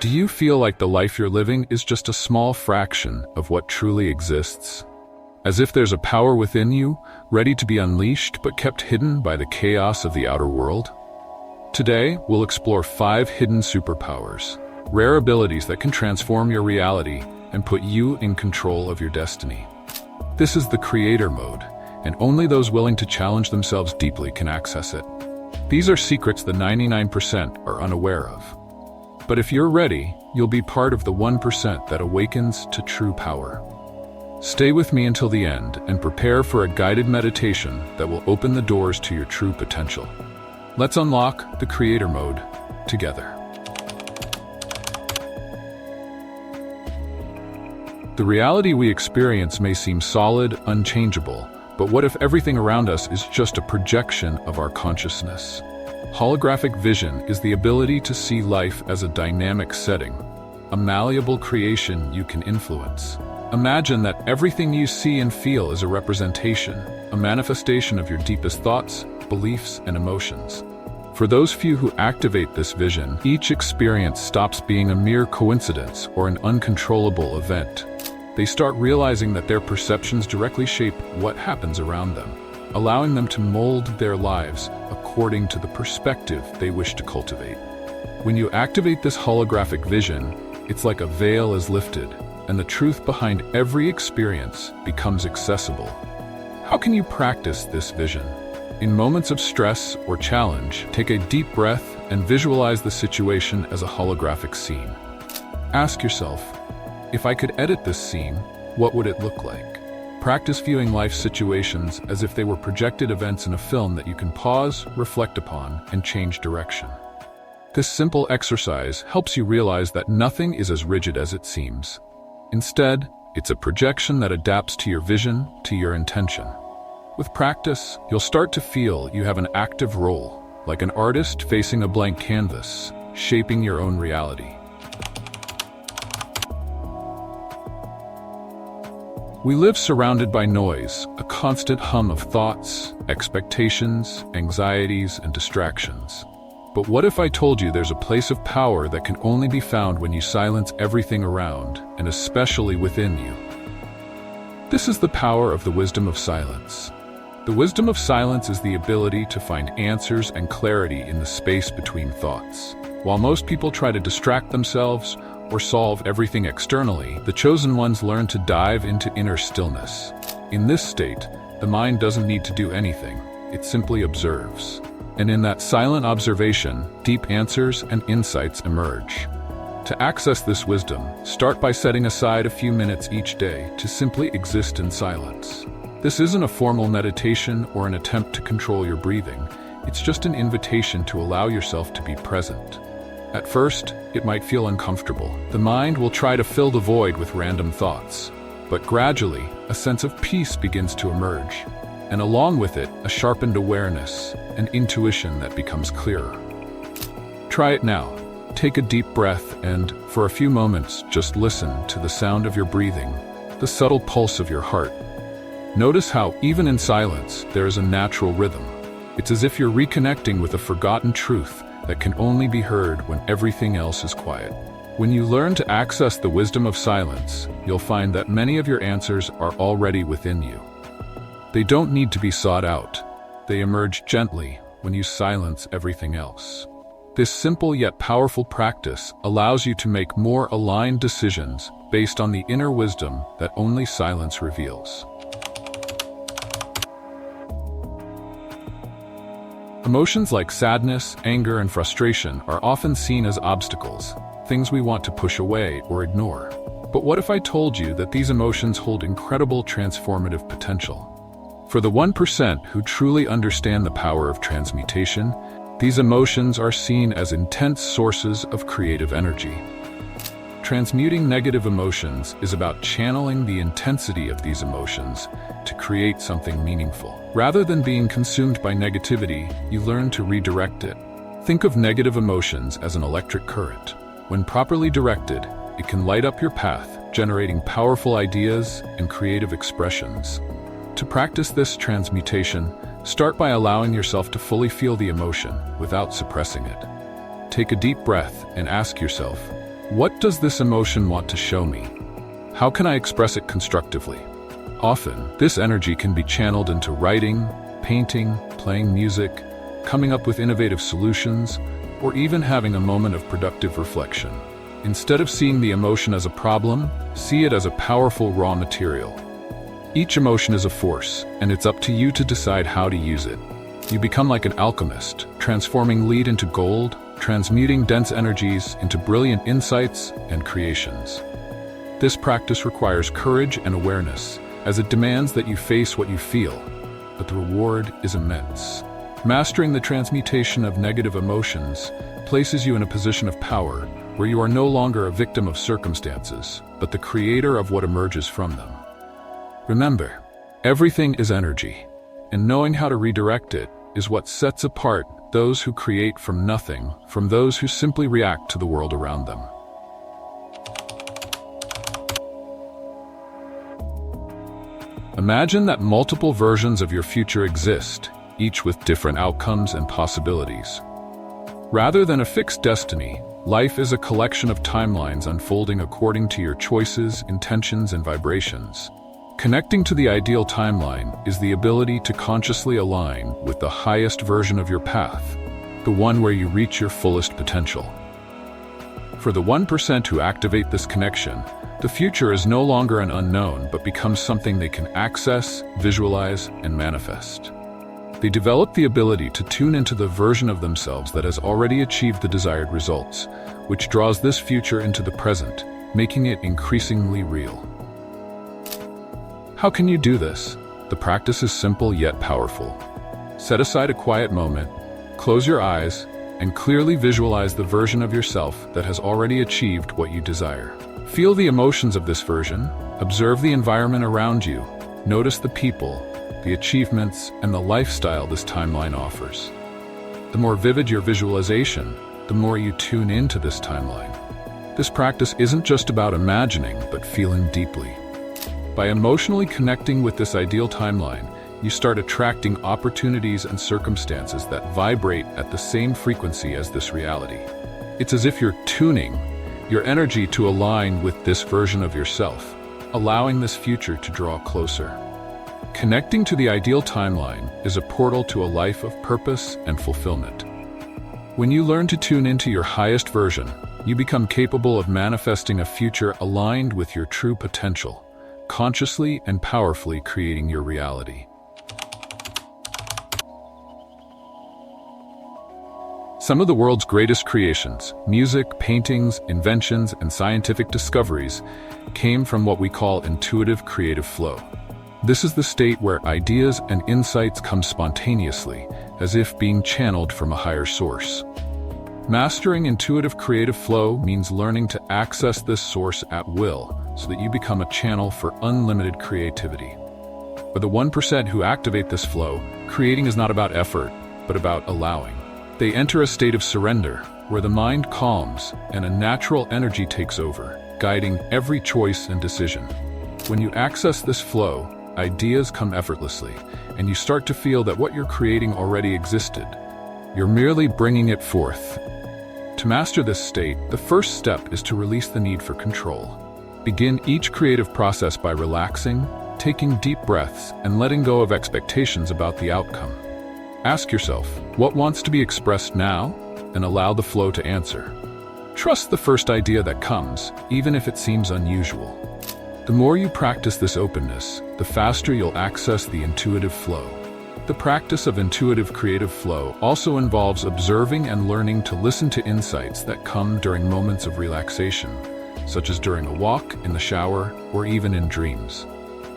Do you feel like the life you're living is just a small fraction of what truly exists? As if there's a power within you, ready to be unleashed but kept hidden by the chaos of the outer world? Today, we'll explore 5 hidden superpowers, rare abilities that can transform your reality and put you in control of your destiny. This is the creator mode, and only those willing to challenge themselves deeply can access it. These are secrets the 99% are unaware of. But if you're ready, you'll be part of the 1% that awakens to true power. Stay with me until the end and prepare for a guided meditation that will open the doors to your true potential. Let's unlock the creator mode together. The reality we experience may seem solid, unchangeable, but what if everything around us is just a projection of our consciousness? Holographic vision is the ability to see life as a dynamic setting, a malleable creation you can influence. Imagine that everything you see and feel is a representation, a manifestation of your deepest thoughts, beliefs, and emotions. For those few who activate this vision, each experience stops being a mere coincidence or an uncontrollable event. They start realizing that their perceptions directly shape what happens around them, allowing them to mold their lives according to the perspective they wish to cultivate. When you activate this holographic vision, it's like a veil is lifted, and the truth behind every experience becomes accessible. How can you practice this vision? In moments of stress or challenge, take a deep breath and visualize the situation as a holographic scene. Ask yourself, if I could edit this scene, what would it look like? Practice viewing life situations as if they were projected events in a film that you can pause, reflect upon, and change direction. This simple exercise helps you realize that nothing is as rigid as it seems. Instead, it's a projection that adapts to your vision, to your intention. With practice, you'll start to feel you have an active role, like an artist facing a blank canvas, shaping your own reality. We live surrounded by noise, a constant hum of thoughts, expectations, anxieties, and distractions. But what if I told you there's a place of power that can only be found when you silence everything around, and especially within you? This is the power of the wisdom of silence. The wisdom of silence is the ability to find answers and clarity in the space between thoughts. While most people try to distract themselves or solve everything externally, the chosen ones learn to dive into inner stillness. In this state, the mind doesn't need to do anything, it simply observes. And in that silent observation, deep answers and insights emerge. To access this wisdom, start by setting aside a few minutes each day to simply exist in silence. This isn't a formal meditation or an attempt to control your breathing, it's just an invitation to allow yourself to be present. At first, it might feel uncomfortable. The mind will try to fill the void with random thoughts. But gradually, a sense of peace begins to emerge. And along with it, a sharpened awareness, an intuition that becomes clearer. Try it now. Take a deep breath and, for a few moments, just listen to the sound of your breathing, the subtle pulse of your heart. Notice how, even in silence, there is a natural rhythm. It's as if you're reconnecting with a forgotten truth that can only be heard when everything else is quiet. When you learn to access the wisdom of silence, you'll find that many of your answers are already within you. They don't need to be sought out. They emerge gently when you silence everything else. This simple yet powerful practice allows you to make more aligned decisions based on the inner wisdom that only silence reveals. Emotions like sadness, anger, and frustration are often seen as obstacles, things we want to push away or ignore. But what if I told you that these emotions hold incredible transformative potential? For the 1% who truly understand the power of transmutation, these emotions are seen as intense sources of creative energy. Transmuting negative emotions is about channeling the intensity of these emotions to create something meaningful. Rather than being consumed by negativity, you learn to redirect it. Think of negative emotions as an electric current. When properly directed, it can light up your path, generating powerful ideas and creative expressions. To practice this transmutation, start by allowing yourself to fully feel the emotion without suppressing it. Take a deep breath and ask yourself, What does this emotion want to show me? How can I express it constructively? Often, this energy can be channeled into writing, painting, playing music, coming up with innovative solutions, or even having a moment of productive reflection. Instead of seeing the emotion as a problem, see it as a powerful raw material. Each emotion is a force, and it's up to you to decide how to use it. You become like an alchemist, transforming lead into gold, transmuting dense energies into brilliant insights and creations. This practice requires courage and awareness, as it demands that you face what you feel, but the reward is immense. Mastering the transmutation of negative emotions places you in a position of power where you are no longer a victim of circumstances, but the creator of what emerges from them. Remember, everything is energy, and knowing how to redirect it is what sets apart those who create from nothing from those who simply react to the world around them. Imagine that multiple versions of your future exist, each with different outcomes and possibilities. Rather than a fixed destiny, life is a collection of timelines unfolding according to your choices, intentions, and vibrations. Connecting to the ideal timeline is the ability to consciously align with the highest version of your path, the one where you reach your fullest potential. For the 1% who activate this connection, the future is no longer an unknown but becomes something they can access, visualize, and manifest. They develop the ability to tune into the version of themselves that has already achieved the desired results, which draws this future into the present, making it increasingly real. How can you do this? The practice is simple yet powerful. Set aside a quiet moment, close your eyes, and clearly visualize the version of yourself that has already achieved what you desire. Feel the emotions of this version, observe the environment around you, notice the people, the achievements, and the lifestyle this timeline offers. The more vivid your visualization, the more you tune into this timeline. This practice isn't just about imagining, but feeling deeply. By emotionally connecting with this ideal timeline, you start attracting opportunities and circumstances that vibrate at the same frequency as this reality. It's as if you're tuning your energy to align with this version of yourself, allowing this future to draw closer. Connecting to the ideal timeline is a portal to a life of purpose and fulfillment. When you learn to tune into your highest version, you become capable of manifesting a future aligned with your true potential, consciously and powerfully creating your reality. Some of the world's greatest creations, music, paintings, inventions, and scientific discoveries, came from what we call intuitive creative flow. This is the state where ideas and insights come spontaneously, as if being channeled from a higher source. Mastering intuitive creative flow means learning to access this source at will, so that you become a channel for unlimited creativity. For the 1% who activate this flow, creating is not about effort, but about allowing. They enter a state of surrender, where the mind calms and a natural energy takes over, guiding every choice and decision. When you access this flow, ideas come effortlessly, and you start to feel that what you're creating already existed. You're merely bringing it forth. To master this state, the first step is to release the need for control. Begin each creative process by relaxing, taking deep breaths, and letting go of expectations about the outcome. Ask yourself, what wants to be expressed now? And allow the flow to answer. Trust the first idea that comes, even if it seems unusual. The more you practice this openness, the faster you'll access the intuitive flow. The practice of intuitive creative flow also involves observing and learning to listen to insights that come during moments of relaxation, such as during a walk, in the shower, or even in dreams.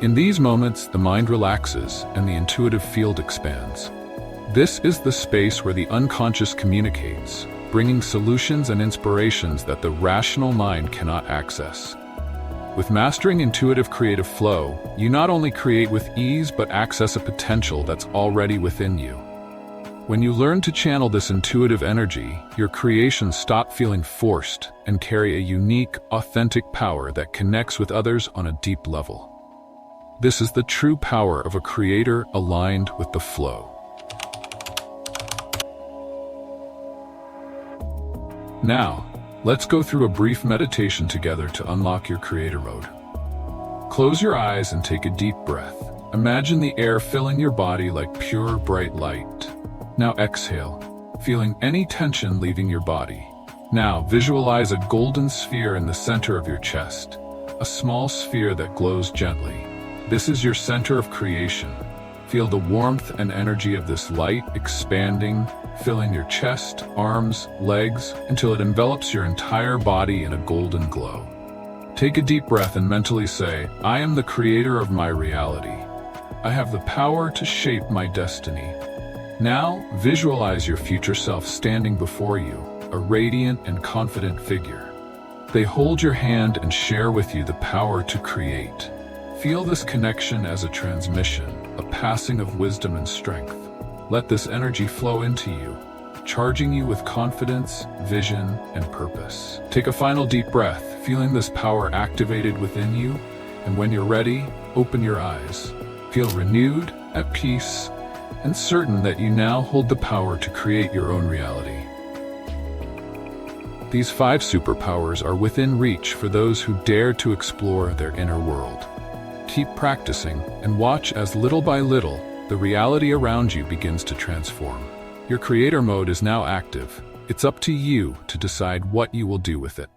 In these moments, the mind relaxes and the intuitive field expands. This is the space where the unconscious communicates, bringing solutions and inspirations that the rational mind cannot access. With mastering intuitive creative flow, you not only create with ease but access a potential that's already within you. When you learn to channel this intuitive energy, your creations stop feeling forced and carry a unique, authentic power that connects with others on a deep level. This is the true power of a creator aligned with the flow. Now, Let's go through a brief meditation together to unlock your creator mode. Close your eyes and take a deep breath. Imagine the air filling your body like pure, bright light. Now exhale, feeling any tension leaving your body. Now visualize a golden sphere in the center of your chest, a small sphere that glows gently. This is your center of creation. Feel the warmth and energy of this light expanding, filling your chest, arms, legs, until it envelops your entire body in a golden glow. Take a deep breath and mentally say, I am the creator of my reality. I have the power to shape my destiny. Now, visualize your future self standing before you, a radiant and confident figure. They hold your hand and share with you the power to create. Feel this connection as a transmission, a passing of wisdom and strength. Let this energy flow into you, charging you with confidence, vision, and purpose. Take a final deep breath, feeling this power activated within you, and when you're ready, open your eyes. Feel renewed, at peace, and certain that you now hold the power to create your own reality. These 5 superpowers are within reach for those who dare to explore their inner world. Keep practicing and watch as little by little, the reality around you begins to transform. Your creator mode is now active. It's up to you to decide what you will do with it.